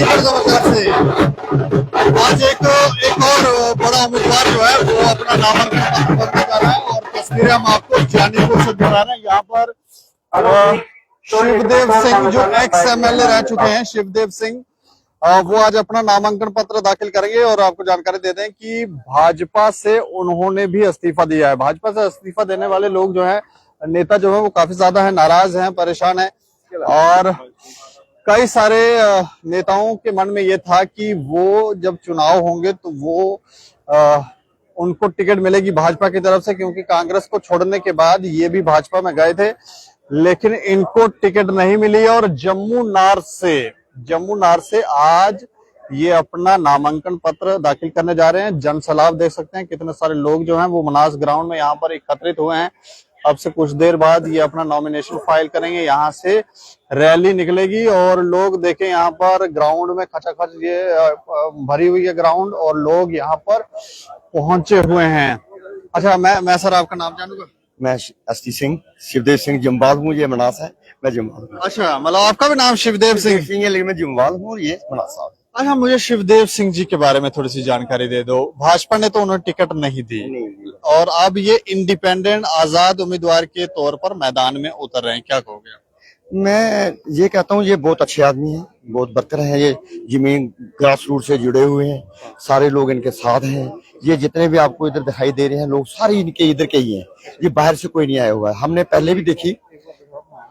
जी बड़े जबरदस्त से आज एक और बड़ा उम्मीदवार जो है वो अपना नामांकन पत्र भरने जा रहा है और तस्वीरें हम आपको जानी को से दिखा रहे हैं। यहाँ पर शिवदेव सिंह जो एक्स एमएलए रह चुके हैं, शिवदेव सिंह, वो आज अपना नामांकन पत्र दाखिल करेंगे। और आपको जानकारी देते हैं कि भाजपा से उन्होंने भी इस्तीफा दिया है। भाजपा से इस्तीफा देने वाले लोग जो है, नेता जो है वो काफी ज्यादा है, नाराज हैं, परेशान हैं। और कई सारे नेताओं के मन में ये था कि वो जब चुनाव होंगे तो वो उनको टिकट मिलेगी भाजपा की तरफ से, क्योंकि कांग्रेस को छोड़ने के बाद ये भी भाजपा में गए थे, लेकिन इनको टिकट नहीं मिली। और जम्मू नार से आज ये अपना नामांकन पत्र दाखिल करने जा रहे हैं। जनसैलाब देख सकते हैं, कितने सारे लोग जो हैं वो मनास ग्राउंड में यहाँ पर एकत्रित हुए हैं। अब से कुछ देर बाद ये अपना नॉमिनेशन फाइल करेंगे, यहाँ से रैली निकलेगी और लोग देखें यहाँ पर ग्राउंड में खचाखच ये भरी हुई है ग्राउंड और लोग यहाँ पर पहुंचे हुए हैं। अच्छा, मैं सर आपका नाम जानूंगा? मैं एसटी सिंह, शिवदेव सिंह जम्वाल हूँ। ये मनास है, मैं जम्वाल हूँ। अच्छा, मतलब आपका भी नाम शिवदेव सिंह है, लेकिन मैं जम्वाल हूँ और ये मनास साहब। अच्छा, मुझे शिवदेव सिंह जी के बारे में थोड़ी सी जानकारी दे दो। भाजपा ने तो उन्हें टिकट नहीं दी और अब ये इंडिपेंडेंट आजाद उम्मीदवार के तौर पर मैदान में उतर रहे हैं, क्या कहोगे? मैं ये कहता हूँ ये बहुत अच्छे आदमी हैं, बहुत बरकर हैं। ये जमीन ग्रास रूट से जुड़े हुए हैं, सारे लोग इनके साथ हैं। ये जितने भी आपको इधर दिखाई दे रहे हैं लोग सारे इनके इधर के ही हैं, ये बाहर से कोई नहीं आया हुआ है। हमने पहले भी देखी।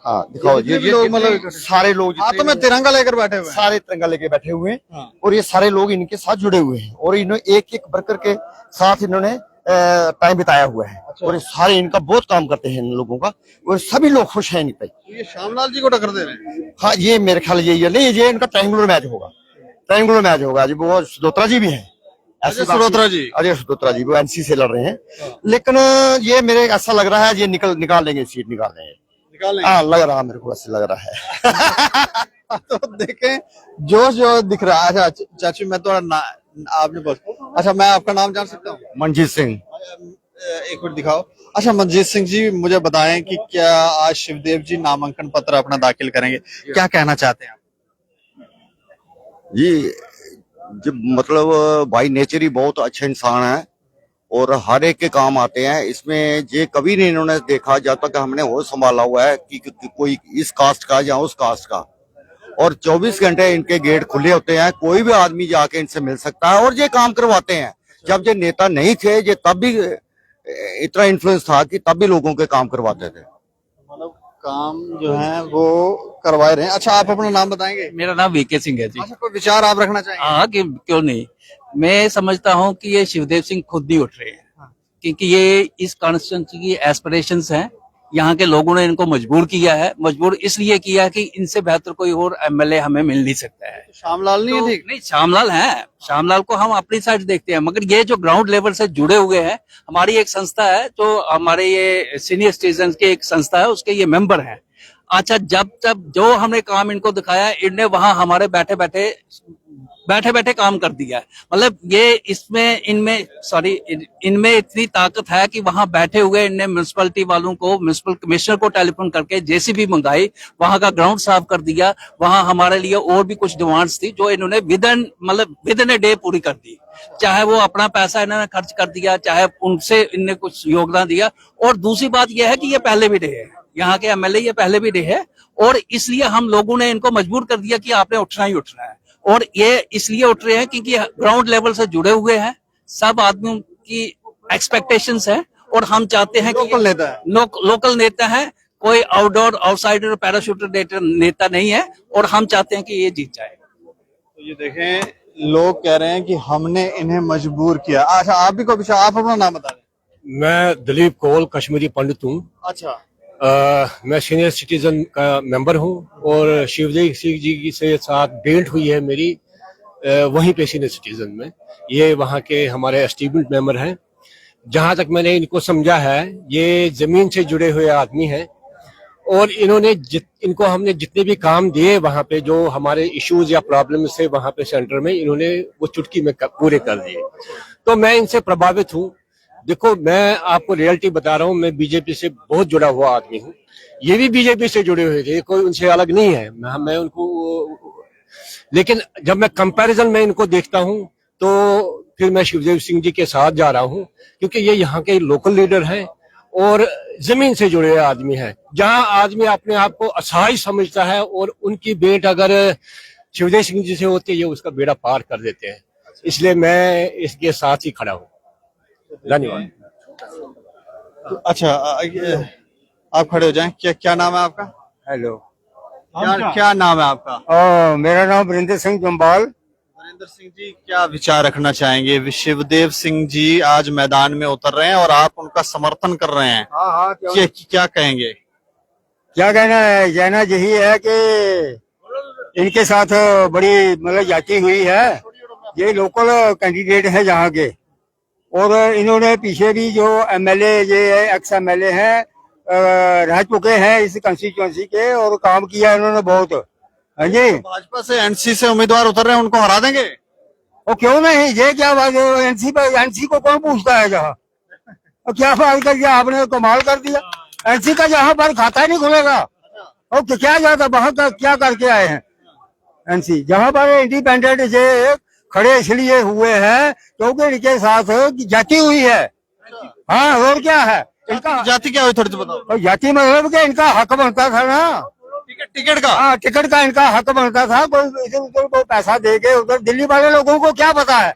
हाँ दिखाओ, ये लोग मतलब सारे लोग हाथों में तिरंगा लेकर बैठे हुए हैं, सारे तिरंगा लेके बैठे हुए हैं और ये सारे लोग इनके साथ जुड़े हुए हैं और इन्होंने एक एक वर्कर के साथ इन्होंने टाइम बिताया हुआ है। अच्छा। और सारे इनका बहुत काम करते हैं इन लोगों का और सभी लोग खुश हैं इन पे। ये श्यामलाल जी को टक्कर दे रहे हैं? हाँ, ये मेरे ख्याल यही है। नहीं, ये इनका ट्रायंगुलर मैच होगा, ट्रायंगुलर मैच होगा जी। वो सदोत्रा जी भी हैं, अजय सदोत्रा जी, अजय सदोत्रा जी वो एनसी से लड़ रहे हैं। लेकिन ये मेरे ऐसा लग रहा है ये निकाल लेंगे, सीट निकाल लेंगे। हाँ, लग रहा है मेरे को, ऐसे लग रहा है। तो देखें जोश जो दिख रहा है। अच्छा चाची, मैं थोड़ा आपने बोल, अच्छा मैं आपका नाम जान सकता हूँ? मनजीत सिंह। एक मिनट दिखाओ। अच्छा मनजीत सिंह जी, मुझे बताएं कि क्या आज शिवदेव जी नामांकन पत्र अपना दाखिल करेंगे, क्या कहना चाहते हैं आप? जी, जब मतलब बाई नेचर ही बहुत अच्छे इंसान है और हर एक के काम आते हैं। इसमें ये कभी नहीं इन्होंने देखा जब तक हमने वो संभाला हुआ है कि कोई इस कास्ट का या उस कास्ट का। और 24 घंटे इनके गेट खुले होते हैं, कोई भी आदमी जाके इनसे मिल सकता है और ये काम करवाते हैं। जब ये नेता नहीं थे, ये तब भी इतना इन्फ्लुएंस था कि तब भी लोगों के काम करवाते थे। मतलब काम जो है वो करवाए रहे हैं। अच्छा, आप अपना नाम बताएंगे? मेरा नाम वीके सिंह है जी। अच्छा, कोई विचार आप रखना चाहेंगे? हाँ, क्यों नहीं। मैं समझता हूँ कि ये शिवदेव सिंह खुद नहीं उठ रहे हैं, क्योंकि ये इस कॉन्स्टिट्यूंसी की एस्पिरेशंस हैं। यहाँ के लोगों ने इनको मजबूर किया है, मजबूर इसलिए किया कि इनसे बेहतर कोई और एमएलए हमें मिल नहीं सकता है। श्यामलाल नहीं है? ठीक नहीं, श्यामलाल है, श्यामलाल को हम अपनी साइड देखते हैं, मगर ये जो ग्राउंड लेवल से जुड़े हुए हैं, हमारी एक संस्था है जो हमारे ये सीनियर सिटीजन की एक संस्था है, उसके ये मेंबर हैं। अच्छा, जब जो हमने काम इनको दिखाया, इनने वहां हमारे बैठे बैठे काम कर दिया है। मतलब ये इनमें इतनी ताकत है कि वहां बैठे हुए इनने म्युनिसिपैलिटी वालों को, म्युनिसिपल कमिश्नर को टेलीफोन करके जेसीबी मंगाई, वहां का ग्राउंड साफ कर दिया। वहां हमारे लिए और भी कुछ डिमांड्स थी जो इन्होंने विद इन ए डे पूरी कर दी। चाहे वो अपना पैसा इन्होंने खर्च कर दिया, चाहे उनसे इनने कुछ योगदान दिया। और दूसरी बात यह है कि ये पहले भी रहे हैं, यहाँ के एमएलए ये पहले भी रहे हैं और इसलिए हम लोगों ने इनको मजबूर कर दिया कि आपने उठना ही उठना है। और ये इसलिए उठ रहे हैं क्योंकि ग्राउंड लेवल से जुड़े हुए हैं, सब आदमियों की एक्सपेक्टेशंस है और हम चाहते हैं कि लोकल नेता है, कोई आउटडोर आउटसाइडर पैराशूटर नेता नहीं है और हम चाहते हैं कि ये जीत जाए। तो ये देखें, लोग कह रहे हैं कि हमने इन्हें मजबूर किया। अच्छा, आप भी कोई, आप अपना नाम बता दें? मैं दिलीप कौल कश्मीरी पंडित हूँ। अच्छा, मैं सीनियर सिटीजन का मेंबर हूँ और शिवदेव सिंह जी से साथ भेंट हुई है मेरी वहीं पे सीनियर सिटीजन में। ये वहाँ के हमारे एस्टीमेट मेंबर हैं। जहाँ तक मैंने इनको समझा है, ये जमीन से जुड़े हुए आदमी हैं और इनको हमने जितने भी काम दिए वहाँ पे, जो हमारे इश्यूज या प्रॉब्लम से वहाँ पे सेंटर में, इन्होंने वो चुटकी में पूरे कर दिए। तो मैं इनसे प्रभावित हूँ। देखो, मैं आपको रियलिटी बता रहा हूँ, मैं बीजेपी से बहुत जुड़ा हुआ आदमी हूँ। ये भी बीजेपी से जुड़े हुए थे, कोई उनसे अलग नहीं है। मैं उनको लेकिन जब मैं कंपैरिजन में इनको देखता हूं तो फिर मैं शिवदेव सिंह जी के साथ जा रहा हूं, क्योंकि ये यहाँ के लोकल लीडर हैं और जमीन से जुड़े हुए आदमी हैं। जहां आदमी अपने आप को असहाय समझता है और उनकी भेंट अगर शिवदेव सिंह जी से होती है, ये उसका बेड़ा पार कर देते हैं। इसलिए मैं इसके साथ ही खड़ा हूँ। धन्यवाद। अच्छा, आप खड़े हो जाएं। क्या नाम है आपका? हेलो, क्या नाम है आपका? मेरा नाम वरिंदर सिंह जम्बाल। वरिंदर सिंह जी, क्या विचार रखना चाहेंगे? शिवदेव सिंह जी आज मैदान में उतर रहे हैं और आप उनका समर्थन कर रहे हैं। हाँ, क्या कहेंगे? क्या कहना है? कहना यही है कि इनके साथ बड़ी मतलब जाती हुई है। ये लोकल कैंडिडेट है यहाँ के, और इन्होंने पीछे भी जो एमएलए, ये एक्स एमएलए हैं, रह चुके हैं इस कंस्टिट्यूएंसी के, और काम किया इन्होंने बहुत। हाँ जी, भाजपा से एनसी से उम्मीदवार उतर रहे हैं, उनको हरा देंगे? और क्यों नहीं, ये क्या बात है? एनसी पर, एनसी को कौन पूछता है जहाँ? और क्या बात करके आपने कमाल कर दिया। एनसी का जहाँ पर खाता नहीं खुलेगा, और क्या जाता वहां का, क्या करके आए हैं? एनसी जहाँ पर इंडिपेंडेंट से खड़े इसलिए हुए हैं क्योंकि इनके साथ जाति हुई है। हाँ, और क्या है इनका? जाति क्या हुई, थोड़ी सी बताओ। जाति मतलब कि इनका हक बनता था ना, टिकट का। हाँ, टिकट का इनका हक बनता था। कोई इधर उधर को पैसा दे के, उधर दिल्ली वाले लोगों को क्या पता है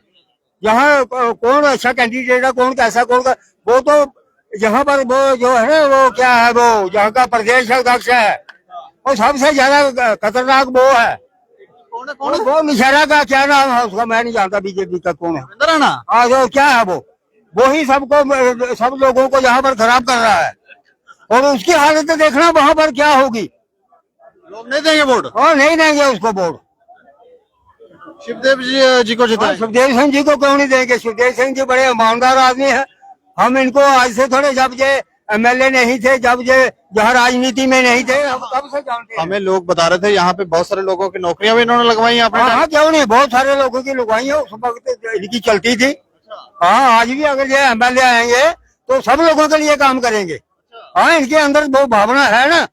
यहाँ कौन अच्छा कैंडिडेट है, कौन कैसा, कौन का। वो तो यहाँ पर वो जो है ना, वो क्या है, वो यहाँ का प्रदेश अध्यक्ष है, और सबसे ज्यादा खतरनाक वो है। कौन है? वो मिशरा का क्या नाम है उसका, मैं नहीं जानता, बीजेपी का कौन है। रविंद्र ना? हाँ, जो क्या है वो ही सबको, सब लोगों को यहाँ पर खराब कर रहा है, और उसकी हालत देखना वहां पर क्या होगी। लोग नहीं देंगे वोट? और नहीं देंगे उसको वोट। शिवदेव जी को जिताएं। शिवदेव सिंह जी को क्यों नहीं देंगे? शिवदेव सिंह जी बड़े ईमानदार आदमी है। हम इनको आज से थोड़े, जब ये एमएलए नहीं थे, जब ये जहाँ राजनीति में नहीं थे, हम कब से जानते हैं। हमें लोग बता रहे थे यहाँ पे बहुत सारे लोगों की नौकरियां भी इन्होंने लगवाई यहाँ पे। हाँ, क्यों नहीं, बहुत सारे लोगों की लगवाई है, उस वक्त इनकी चलती थी। हाँ, आज भी अगर ये एमएलए आएंगे तो सब लोगों के लिए काम करेंगे। हाँ, इनके अंदर वो भावना है ना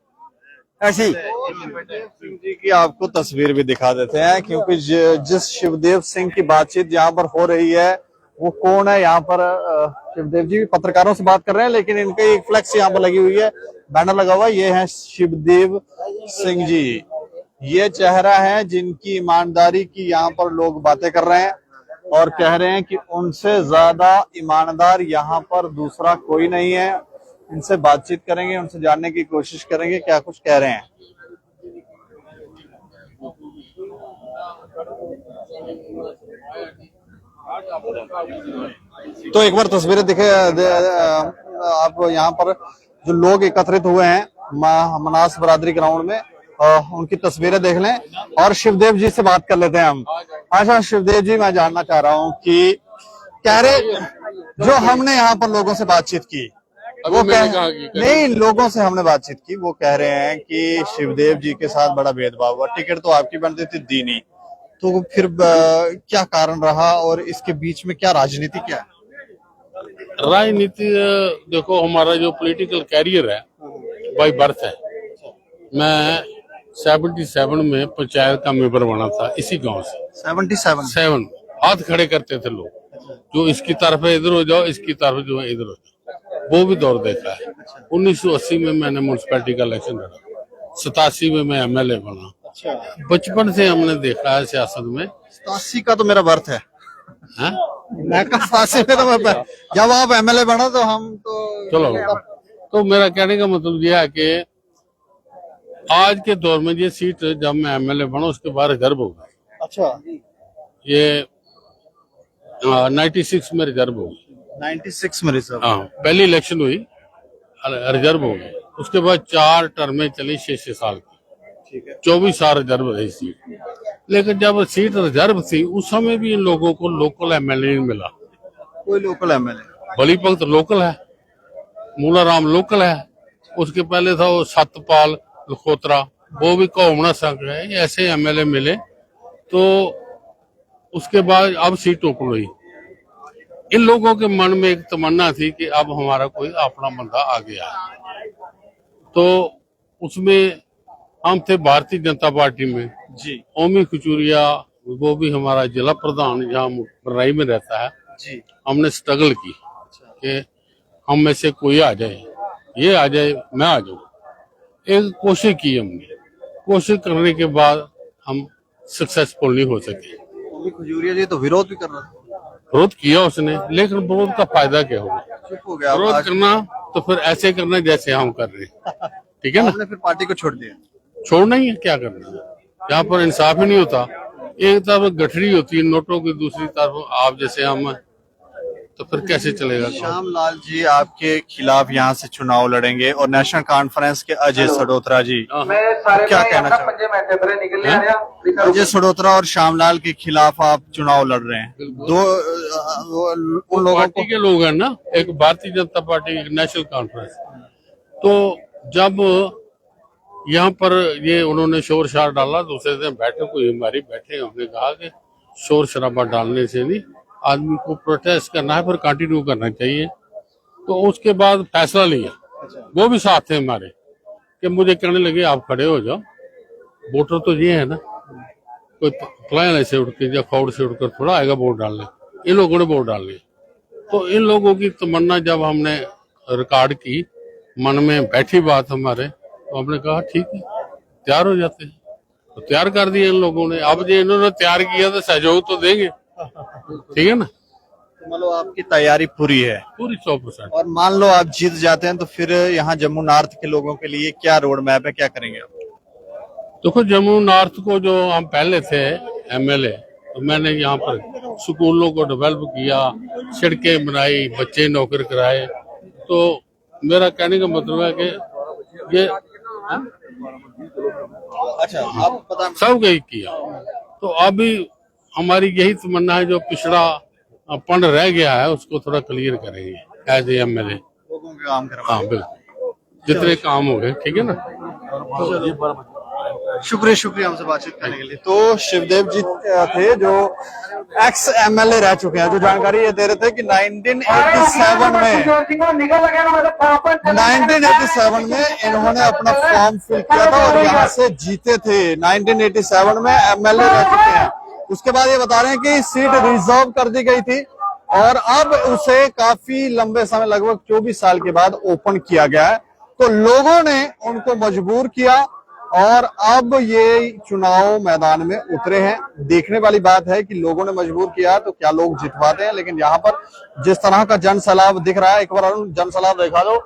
ऐसी। सिंह जी की आपको तस्वीर भी दिखा देते हैं, क्योंकि जिस शिवदेव सिंह की बातचीत यहाँ पर हो रही है वो कौन है। यहाँ पर शिवदेव जी भी पत्रकारों से बात कर रहे हैं, लेकिन इनकी एक फ्लेक्स यहाँ पर लगी हुई है, बैनर लगा हुआ है। ये है शिवदेव सिंह जी, ये चेहरा है जिनकी ईमानदारी की यहाँ पर लोग बातें कर रहे हैं और कह रहे हैं कि उनसे ज्यादा ईमानदार यहाँ पर दूसरा कोई नहीं है। इनसे बातचीत करेंगे, उनसे जानने की कोशिश करेंगे क्या कुछ कह रहे हैं। तो एक बार तस्वीरें दिखे आप, यहाँ पर जो लोग एकत्रित हुए हैं मनास बरादरी ग्राउंड में, उनकी तस्वीरें देख लें और शिवदेव जी से बात कर लेते हैं हम। अच्छा शिवदेव जी, मैं जानना चाह रहा हूँ कि कह रहे, जो हमने यहाँ पर लोगों से बातचीत की, वो नहीं, लोगों से हमने बातचीत की, वो कह रहे हैं कि शिवदेव जी के साथ बड़ा भेदभाव हुआ, टिकट तो आपकी बनती थी, दी नहीं, तो फिर क्या कारण रहा और इसके बीच में क्या राजनीति क्या है? राजनीति देखो, हमारा जो पॉलिटिकल कैरियर है बाई बर्थ है। मैं 77 में पंचायत का मेंबर बना था इसी गांव से। 77 हाथ खड़े करते थे लोग, जो इसकी तरफ है इधर हो जाओ, इसकी तरफ जो है इधर हो जाओ, वो भी दौर देखा है। 1980 में मैंने म्यूनसिपैलिटी का इलेक्शन लड़ा, 87 में मैं एमएलए बना। बचपन से हमने देखा है सियासत में। 87 का तो मेरा बर्थ है। हाँ? मैं 87 में तो मैं, जब आप एमएलए बना तो हम तो चलो, तो मेरा कहने का मतलब यह है कि आज के दौर में ये सीट जब मैं एमएलए बना उसके बाद रिजर्व हो गई। अच्छा, ये 96 में रिजर्व हो गई। 96 में रिजर्व। हाँ, पहली इलेक्शन हुई, रिजर्व हो गई। उसके बाद 4 टर्में चली 6-6 साल की, 24 साल रिजर्व रही सीट। लेकिन जब सीट रिजर्व थी उस समय भी इन लोगों को लोकल एमएलए नहीं मिला। कोई लोकल एमएलए? बली भगत लोकल है, मूलाराम लोकल है, उसके पहले था वो सतपाल लखोत्रा, वो भी कौमना संघ है। ऐसे एमएलए मिले, तो उसके बाद अब सीट ओपन हुई। इन लोगों के मन में एक तमन्ना थी कि अब हमारा कोई अपना बंदा आ गया है, तो उसमें हम थे भारतीय जनता पार्टी में, जी ओमी खजूरिया वो भी हमारा जिला प्रधान यहाँ बरनाई में रहता है जी। हमने स्ट्रगल की कि हम में से कोई आ जाए, ये आ जाए, मैं आ जाऊं। एक कोशिश की हमने, कोशिश करने के बाद हम सक्सेसफुल नहीं हो सके। ओमी खजूरिया जी तो विरोध भी कर रहे थे, विरोध किया उसने, लेकिन विरोध का फायदा क्या होगा? चुप हो गया। विरोध आज करना तो फिर ऐसे करना जैसे हम कर रहे हैं, ठीक है ना? आपने फिर पार्टी को छोड़ दिया। छोड़ना ही है, क्या करना है? यहाँ पर इंसाफ ही नहीं होता। एक तरफ गठरी होती है नोटों की, दूसरी तरफ आप जैसे हम हैं, तो फिर कैसे चलेगा? श्याम लाल जी आपके खिलाफ यहाँ से चुनाव लड़ेंगे और नेशनल कॉन्फ्रेंस के अजय सडोत्रा जी, क्या कहना चाहोगे? अजय सडोत्रा और श्यामलाल के खिलाफ आप चुनाव लड़ रहे हैं, दो उन लोगों पार्टी को के लोग हैं ना, एक भारतीय जनता पार्टी, एक नेशनल कॉन्फ्रेंस। तो जब यहाँ पर ये उन्होंने शोर शराबा डाला, दूसरे दिन बैठे कोई हमारी बैठे, हमने कहा कि शोर शराबा डालने से नहीं, आदमी को प्रोटेस्ट करना है, फिर कंटिन्यू करना चाहिए। तो उसके बाद फैसला लिया, वो भी साथ थे हमारे, कि मुझे कहने लगे आप खड़े हो जाओ, वोटर तो ये है ना, कोई प्लान ऐसे उठ के या खौड़ से उठकर थोड़ा आएगा वोट डालने, इन लोगों ने वोट डालने। तो इन लोगों की तमन्ना जब हमने रिकॉर्ड की, मन में बैठी बात हमारे, तो हमने कहा ठीक है, तैयार हो जाते हैं। तो तैयार कर दिया इन लोगों ने। अब जो इन्होंने तैयार किया तो सहयोग तो देंगे, ठीक है ना? मतलब आपकी तैयारी पूरी है पूरी 100%। और मान लो आप जीत जाते हैं तो फिर यहाँ जम्मू नॉर्थ के लोगों के लिए क्या रोड मैप है, क्या करेंगे आप? देखो, जम्मू नॉर्थ को जो हम पहले थे एमएलए, तो मैंने यहाँ पर स्कूलों को डेवलप किया, सड़कें बनाई, बच्चे नौकर कराए। तो मेरा कहने का मतलब है कि ये अच्छा, आप पता सब यही किया। तो अभी हमारी यही तमन्ना है, जो पिछड़ा पन रह गया है उसको थोड़ा क्लियर करेंगे एज ए एमएलए। लोगों के काम करवा। हाँ बिल्कुल, जितने काम हो गए, ठीक है ना? शुक्रिया शुक्रिया हमसे बातचीत करने के लिए। तो शिवदेव जी थे जो एक्स एमएलए रह चुके हैं, जो जानकारी ये दे रहे थे कि 1987 में इन्होंने अपना फॉर्म फिल किया था और यहाँ से जीते थे। 1987 में एमएलए रह चुके हैं। उसके बाद ये बता रहे हैं कि सीट रिजर्व कर दी गई थी और अब उसे काफी लंबे समय, लगभग 24 साल के बाद ओपन किया गया है। तो लोगों ने उनको मजबूर किया और अब ये चुनाव मैदान में उतरे हैं। देखने वाली बात है कि लोगों ने मजबूर किया तो क्या लोग जितवाते हैं। लेकिन यहाँ पर जिस तरह का जन सैलाब दिख रहा है, एक बार जन सैलाब दिखा दो,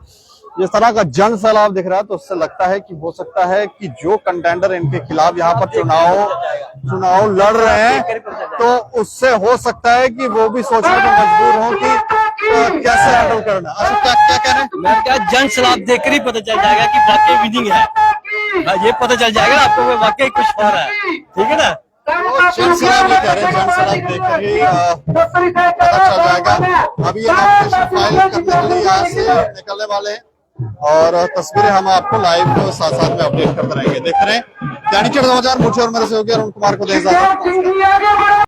जिस तरह का जन सैलाब दिख रहा है, तो उससे लगता है कि हो सकता है कि जो कंटेंडर इनके खिलाफ यहाँ पर चुनाव लड़ रहे हैं, तो उससे हो सकता है कि वो भी सोचने में मजबूर हो कि कैसे हैंडल करना। अच्छा, क्या कह रहे हैं? मैं क्या, जन सैलाब देखकर ही पता चल जाएगा कि वाकई विनिंग है। ये पता चल जाएगा आपको वाकई कुछ हो रहा है, ठीक है ना? जन सैलाब ये कह रहे हैं, जन सैलाब देखकर ही पता चल जाएगा। अभी ये नोटिफिकेशन फाइल करने के लिए यहाँ से निकलने वाले हैं और तस्वीरें हम आपको लाइव साथ साथ में अपडेट करते रहेंगे। देख रहे हैं दैनिक समाचार, मुझे और मेरे सहयोगी अरुण कुमार को दें इजाजत।